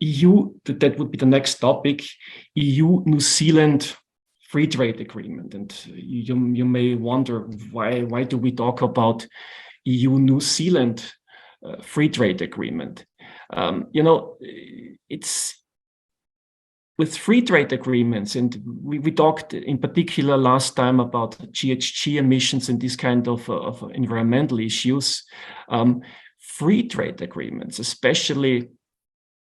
EU, that would be the next topic, EU-New Zealand free trade agreement. And you may wonder, why do we talk about EU-New Zealand free trade agreement? It's with free trade agreements, and we talked in particular last time about GHG emissions and this kind of environmental issues. Free trade agreements, especially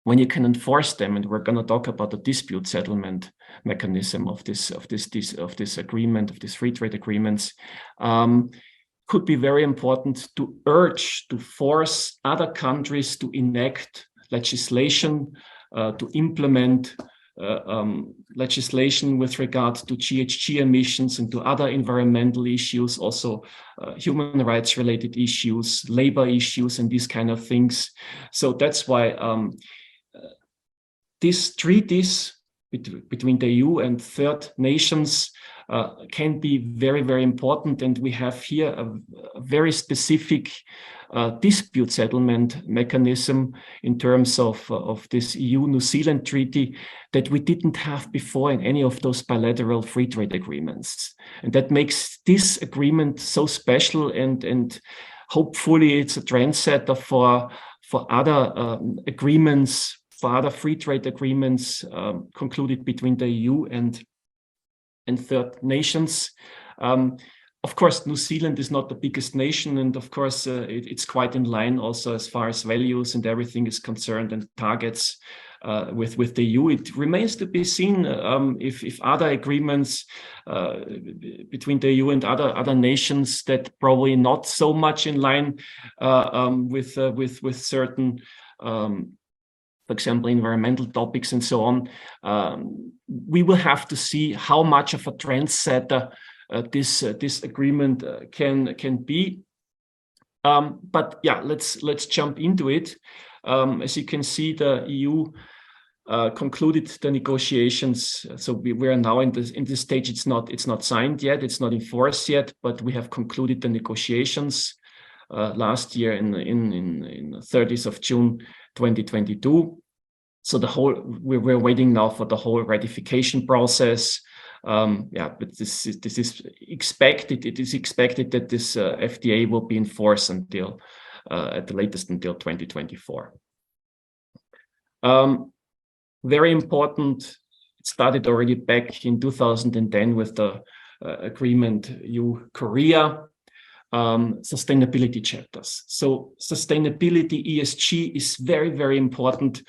when you can enforce them, and we're going to talk about the dispute settlement mechanism of this agreement, of these free trade agreements, could be very important to urge, to force other countries to enact legislation, to implement legislation with regard to GHG emissions and to other environmental issues, also human rights related issues, labor issues, and these kind of things. So that's why these treaties between the EU and third nations can be very, very important. And we have here a very specific dispute settlement mechanism in terms of this EU-New Zealand treaty that we didn't have before in any of those bilateral free trade agreements. And that makes this agreement so special, and hopefully it's a trendsetter for other agreements, for other free trade agreements concluded between the EU and third nations. Of course, New Zealand is not the biggest nation, and of course, it's quite in line also as far as values and everything is concerned and targets with the EU. It remains to be seen if other agreements between the EU and other nations that probably not so much in line with certain for example, environmental topics and so on. We will have to see how much of a trendsetter this agreement can be. But yeah, let's jump into it. As you can see, the EU concluded the negotiations. So we are now in this stage. It's not signed yet. It's not in force yet. But we have concluded the negotiations last year in 30th of June 2022. So we're waiting now for the whole ratification process. But this is expected. It is expected that this FTA will be in force until at the latest until 2024. Very important. It started already back in 2010 with the agreement EU-Korea. Sustainability chapters. So sustainability, ESG, is very, very important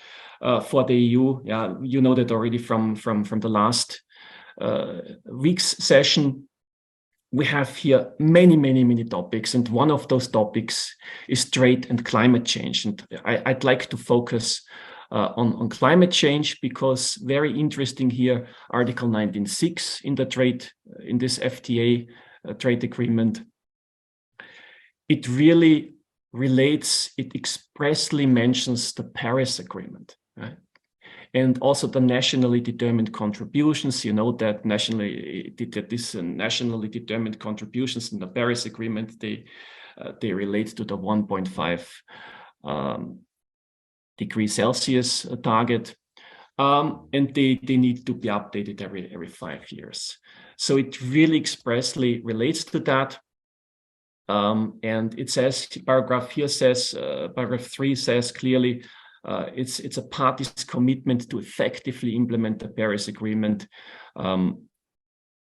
for the EU. Yeah, you know that already from the last week's session. We have here many topics, and one of those topics is trade and climate change. And I'd like to focus on climate change, because very interesting here, Article 19.6 in this FTA trade agreement. It really relates, it expressly mentions the Paris Agreement, right? And also the nationally determined contributions. You know that nationally determined contributions in the Paris Agreement, they relate to the 1.5 degrees Celsius target, and they need to be updated every 5 years. So it really expressly relates to that. And it says, paragraph 3 says clearly, it's a party's commitment to effectively implement the Paris Agreement. And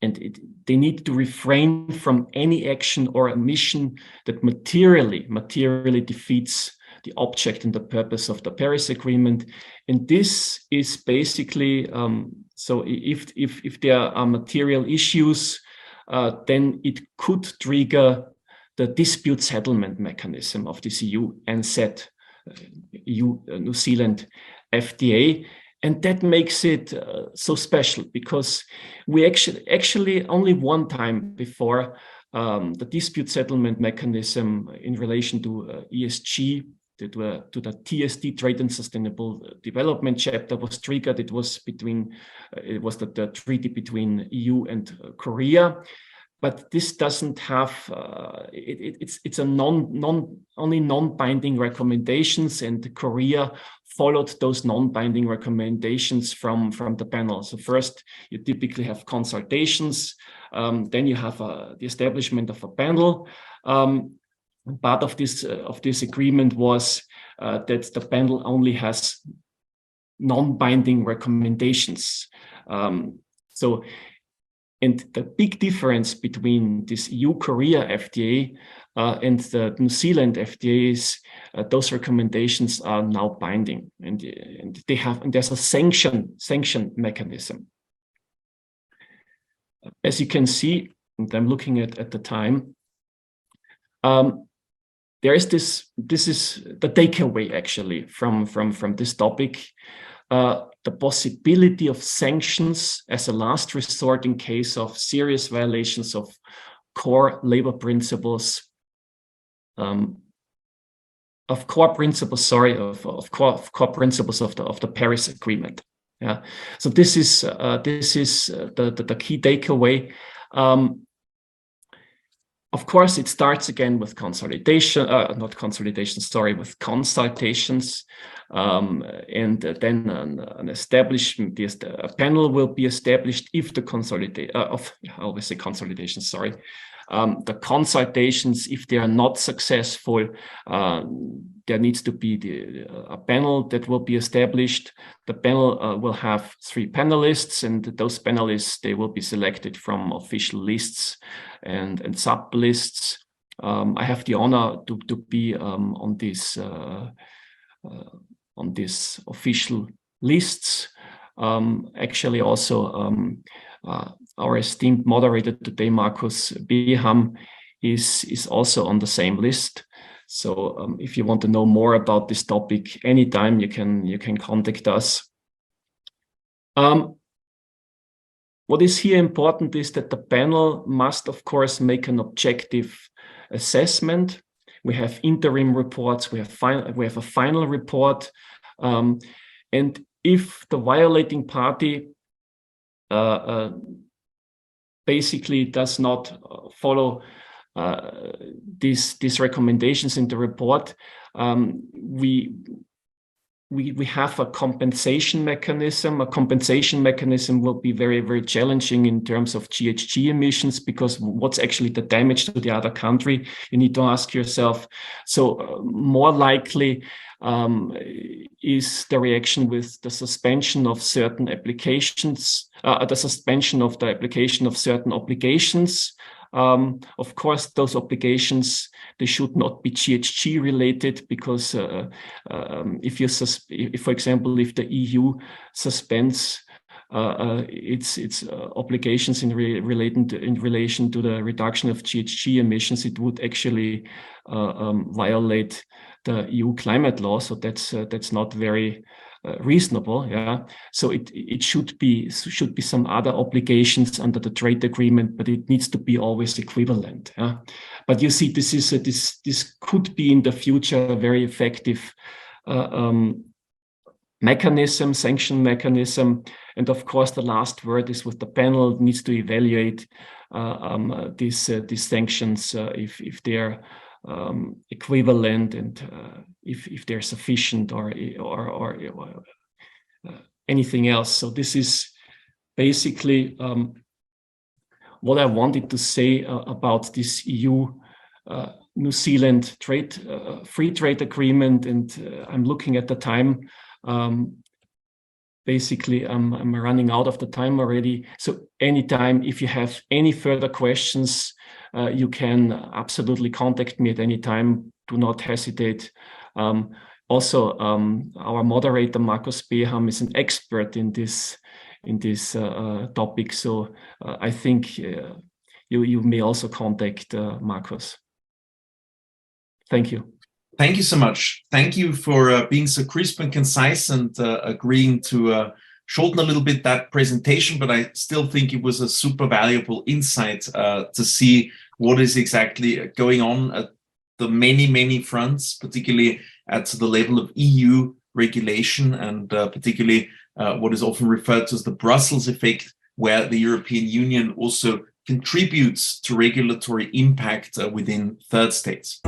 they need to refrain from any action or omission that materially defeats the object and the purpose of the Paris Agreement. And this is basically, so if there are material issues, then it could trigger the dispute settlement mechanism of this NZ, EU-New Zealand FTA. And that makes it so special, because we actually only one time before the dispute settlement mechanism in relation to ESG, to the TSD, Trade and Sustainable Development chapter, was triggered. It was the treaty between EU and Korea. But this doesn't have, it's a only non-binding recommendations, and Korea followed those non-binding recommendations from the panel. So first, you typically have consultations, then you have the establishment of a panel. Part of this agreement was that the panel only has non-binding recommendations. And the big difference between this EU-Korea FTA and the New Zealand FTA is those recommendations are now binding, and there's a sanction mechanism. As you can see, and I'm looking at the time, there is this is the takeaway actually from this topic. The possibility of sanctions as a last resort in case of serious violations of core labor principles, of core principles of the Paris Agreement. Yeah, so this is the key takeaway. Of course, it starts again with consolidation, with consultations, and then an establishment. A panel will be established if the consolidation. Sorry, the consultations, if they are not successful, there needs to be a panel that will be established. The panel will have 3 panelists, and those panelists, they will be selected from official lists and sub lists. I have the honor to be on these official lists. Actually, also our esteemed moderator today, Markus Beham, is also on the same list. So if you want to know more about this topic, anytime you can contact us. What is here important is that the panel must, of course, make an objective assessment. We have interim reports, we have a final report, and if the violating party basically does not follow these recommendations in the report, we have a compensation mechanism. A compensation mechanism will be very, very challenging in terms of GHG emissions, because what's actually the damage to the other country? You need to ask yourself. So more likely is the reaction with the suspension of certain applications, the suspension of the application of certain obligations. Of course, those obligations, they should not be GHG related, because for example, if the EU suspends its obligations in relation to the reduction of GHG emissions, it would actually violate the EU climate law. So that's not very reasonable. Yeah, so it should be some other obligations under the trade agreement, but it needs to be always equivalent. Yeah, but you see, this could be in the future a very effective sanction mechanism. And of course, the last word is with the panel. It needs to evaluate these sanctions if they're equivalent, and if they're sufficient or anything else. So this is basically what I wanted to say about this EU New Zealand free trade agreement. And I'm looking at the time. Basically, I'm running out of the time already. So anytime, if you have any further questions, you can absolutely contact me at any time. Do not hesitate. Also, our moderator, Markus Beham, is an expert in this topic. So I think you may also contact Markus. Thank you. Thank you so much. Thank you for being so crisp and concise, and agreeing to shorten a little bit that presentation, but I still think it was a super valuable insight to see what is exactly going on at the many fronts, particularly at the level of EU regulation, and particularly what is often referred to as the Brussels effect, where the European Union also contributes to regulatory impact within third states.